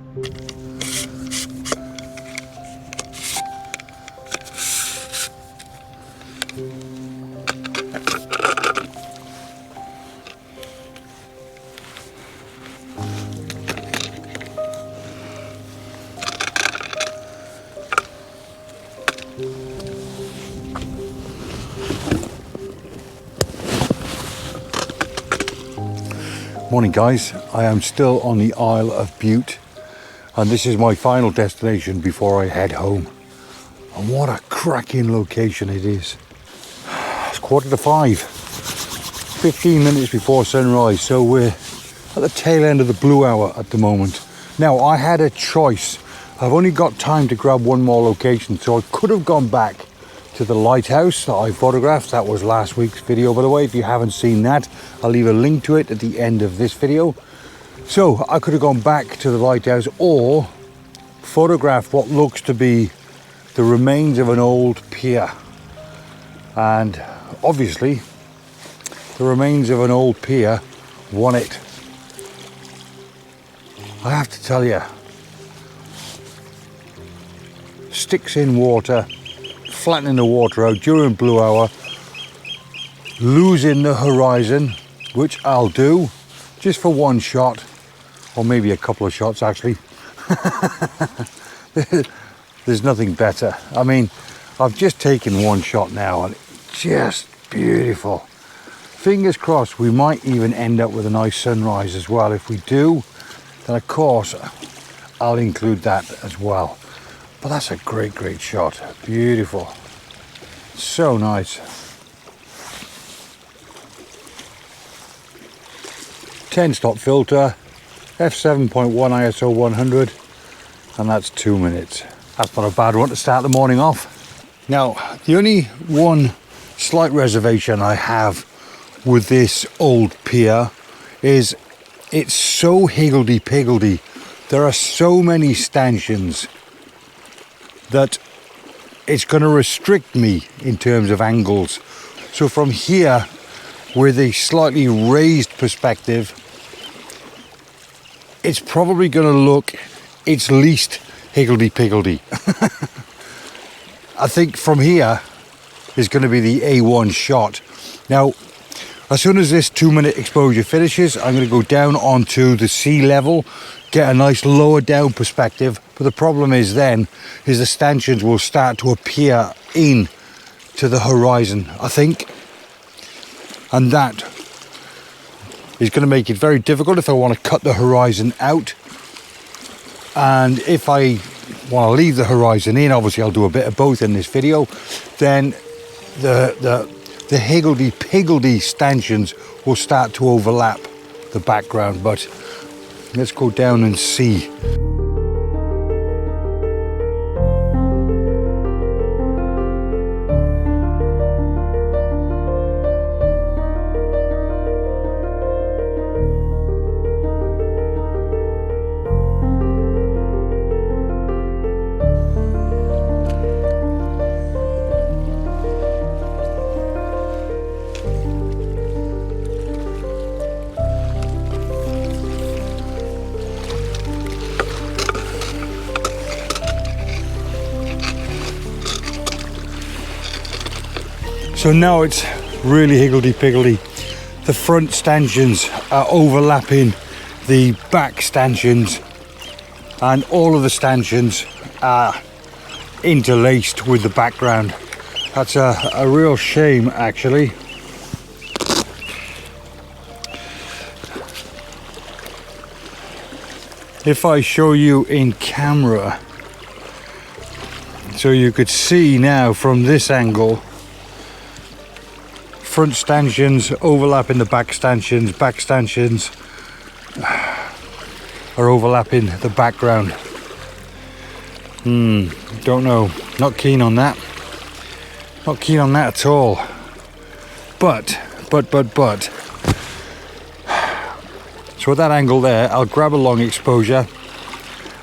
Morning guys, I am still on the Isle of Bute and this is my final destination before I head home. And what a cracking location it is. It's 5:15, 15 minutes before sunrise, so we're at the tail end of the blue hour at the moment. Now I had a choice. I've only got time to grab one more location, so I could have gone back to the lighthouse that I photographed. That was last week's video, by the way. If you haven't seen that, I'll leave a link to it at the end of this video. So I could have gone back to the lighthouse or photographed what looks to be the remains of an old pier. And obviously the remains of an old pier won it. I have to tell you, sticks in water, flattening the water out during blue hour, losing the horizon, which I'll do just for one shot, or maybe a couple of shots actually. There's nothing better. I mean, I've just taken one shot now and it's just beautiful. Fingers crossed we might even end up with a nice sunrise as well. If we do, then of course I'll include that as well. But that's a great shot. Beautiful. So nice. 10-stop filter, f7.1 ISO 100, and that's 2 minutes. That's not a bad one to start the morning off. Now, the only one slight reservation I have with this old pier is it's so higgledy-piggledy. There are so many stanchions that it's going to restrict me in terms of angles. So from here, with a slightly raised perspective, it's probably going to look its least higgledy-piggledy. I think from here is going to be the A1 shot. Now, as soon as this 2 minute exposure finishes, I'm going to go down onto the sea level, get a nice lower down perspective. But the problem is then, is the stanchions will start to appear in to the horizon, I think. And that is going to make it very difficult if I want to cut the horizon out. And if I want to leave the horizon in, obviously I'll do a bit of both in this video, then the higgledy-piggledy stanchions will start to overlap the background. But let's go down and see. So now it's really higgledy-piggledy. The front stanchions are overlapping the back stanchions, and all of the stanchions are interlaced with the background. That's a real shame, actually. If I show you in camera, so you could see now from this angle, front stanchions overlapping the back stanchions are overlapping the background. Don't know, not keen on that. Not keen on that at all. But. So at that angle there, I'll grab a long exposure,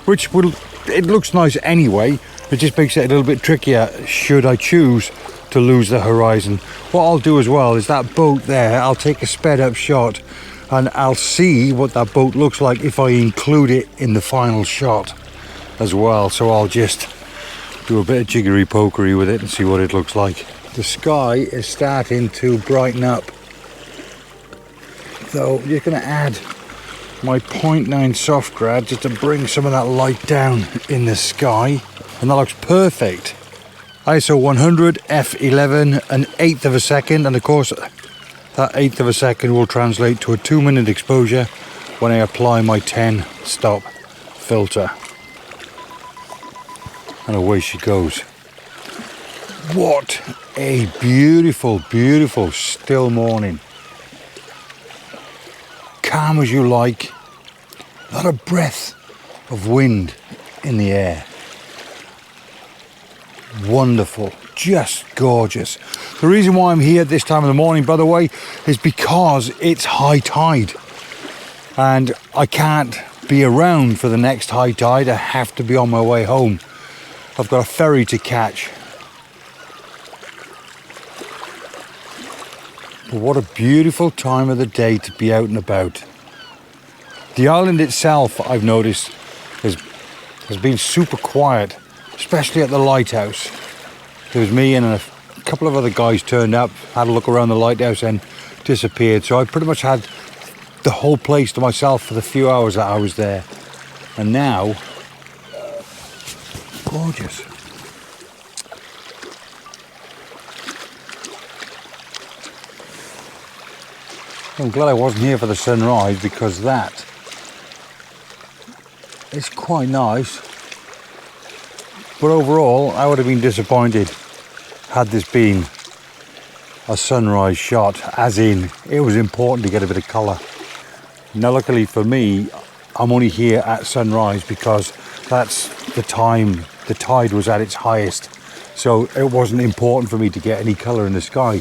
which it looks nice anyway. It just makes it a little bit trickier should I choose to lose the horizon. What I'll do as well is that boat there, I'll take a sped up shot and I'll see what that boat looks like if I include it in the final shot as well. So I'll just do a bit of jiggery pokery with it and see what it looks like. The sky is starting to brighten up, so I'm just going to add my 0.9 soft grad just to bring some of that light down in the sky, and that looks perfect. ISO 100 f11, an eighth of a second, and of course that eighth of a second will translate to a 2-minute exposure when I apply my 10 stop filter. And away she goes. What a beautiful, beautiful still morning. Calm as you like. Not a breath of wind in the air. Wonderful, just gorgeous. The reason why I'm here at this time of the morning, by the way, is because it's high tide. And I can't be around for the next high tide. I have to be on my way home. I've got a ferry to catch. But what a beautiful time of the day to be out and about. The island itself, I've noticed, has been super quiet, especially at the lighthouse. There was me and a couple of other guys turned up, had a look around the lighthouse and disappeared. So I pretty much had the whole place to myself for the few hours that I was there. And now, gorgeous. I'm glad I wasn't here for the sunrise, because that is quite nice. But overall, I would have been disappointed had this been a sunrise shot, as in it was important to get a bit of colour. Now luckily for me, I'm only here at sunrise because that's the time the tide was at its highest, so it wasn't important for me to get any colour in the sky.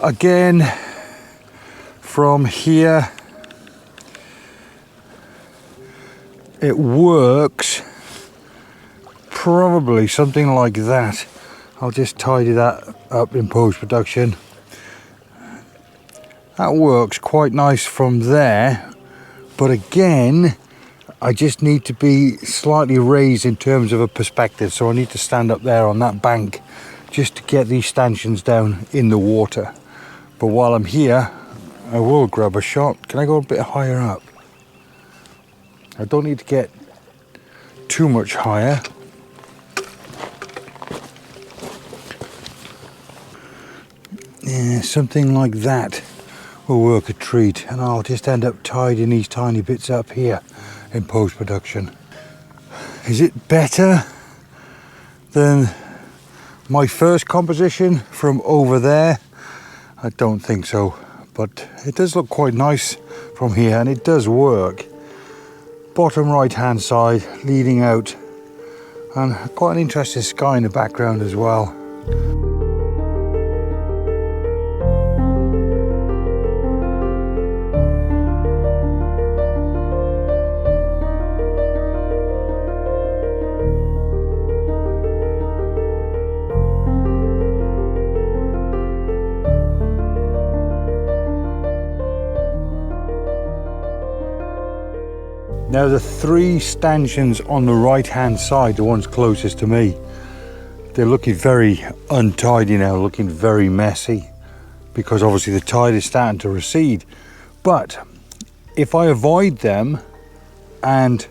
Again, from here, it works probably something like that. I'll just tidy that up in post-production. That works quite nice from there, but again, I just need to be slightly raised in terms of a perspective, so I need to stand up there on that bank just to get these stanchions down in the water. But while I'm here, I will grab a shot. Can I go a bit higher up? I don't need to get too much higher. Yeah, something like that will work a treat, and I'll just end up tidying these tiny bits up here in post-production. Is it better than my first composition from over there? I don't think so, but it does look quite nice from here, and it does work. Bottom right hand side leading out, and quite an interesting sky in the background as well. Now the three stanchions on the right hand side, the ones closest to me, they're looking very untidy now, looking very messy, because obviously the tide is starting to recede. But if I avoid them and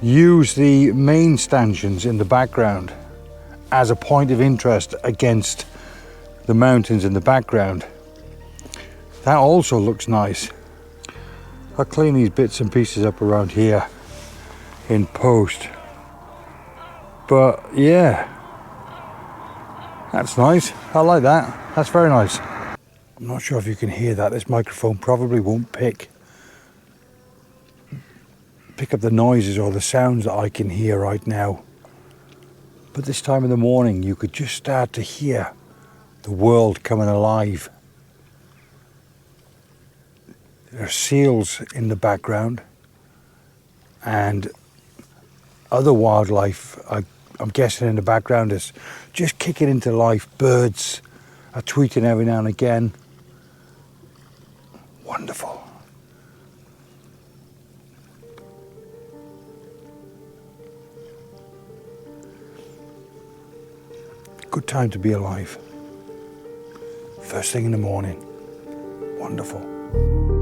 use the main stanchions in the background as a point of interest against the mountains in the background, that also looks nice. I'll clean these bits and pieces up around here in post. But yeah, that's nice. I like that. That's very nice. I'm not sure if you can hear that. This microphone probably won't pick up the noises or the sounds that I can hear right now. But this time of the morning, you could just start to hear the world coming alive. There are seals in the background and other wildlife, I'm guessing in the background, is just kicking into life. Birds are tweeting every now and again. Wonderful. Good time to be alive. First thing in the morning. Wonderful.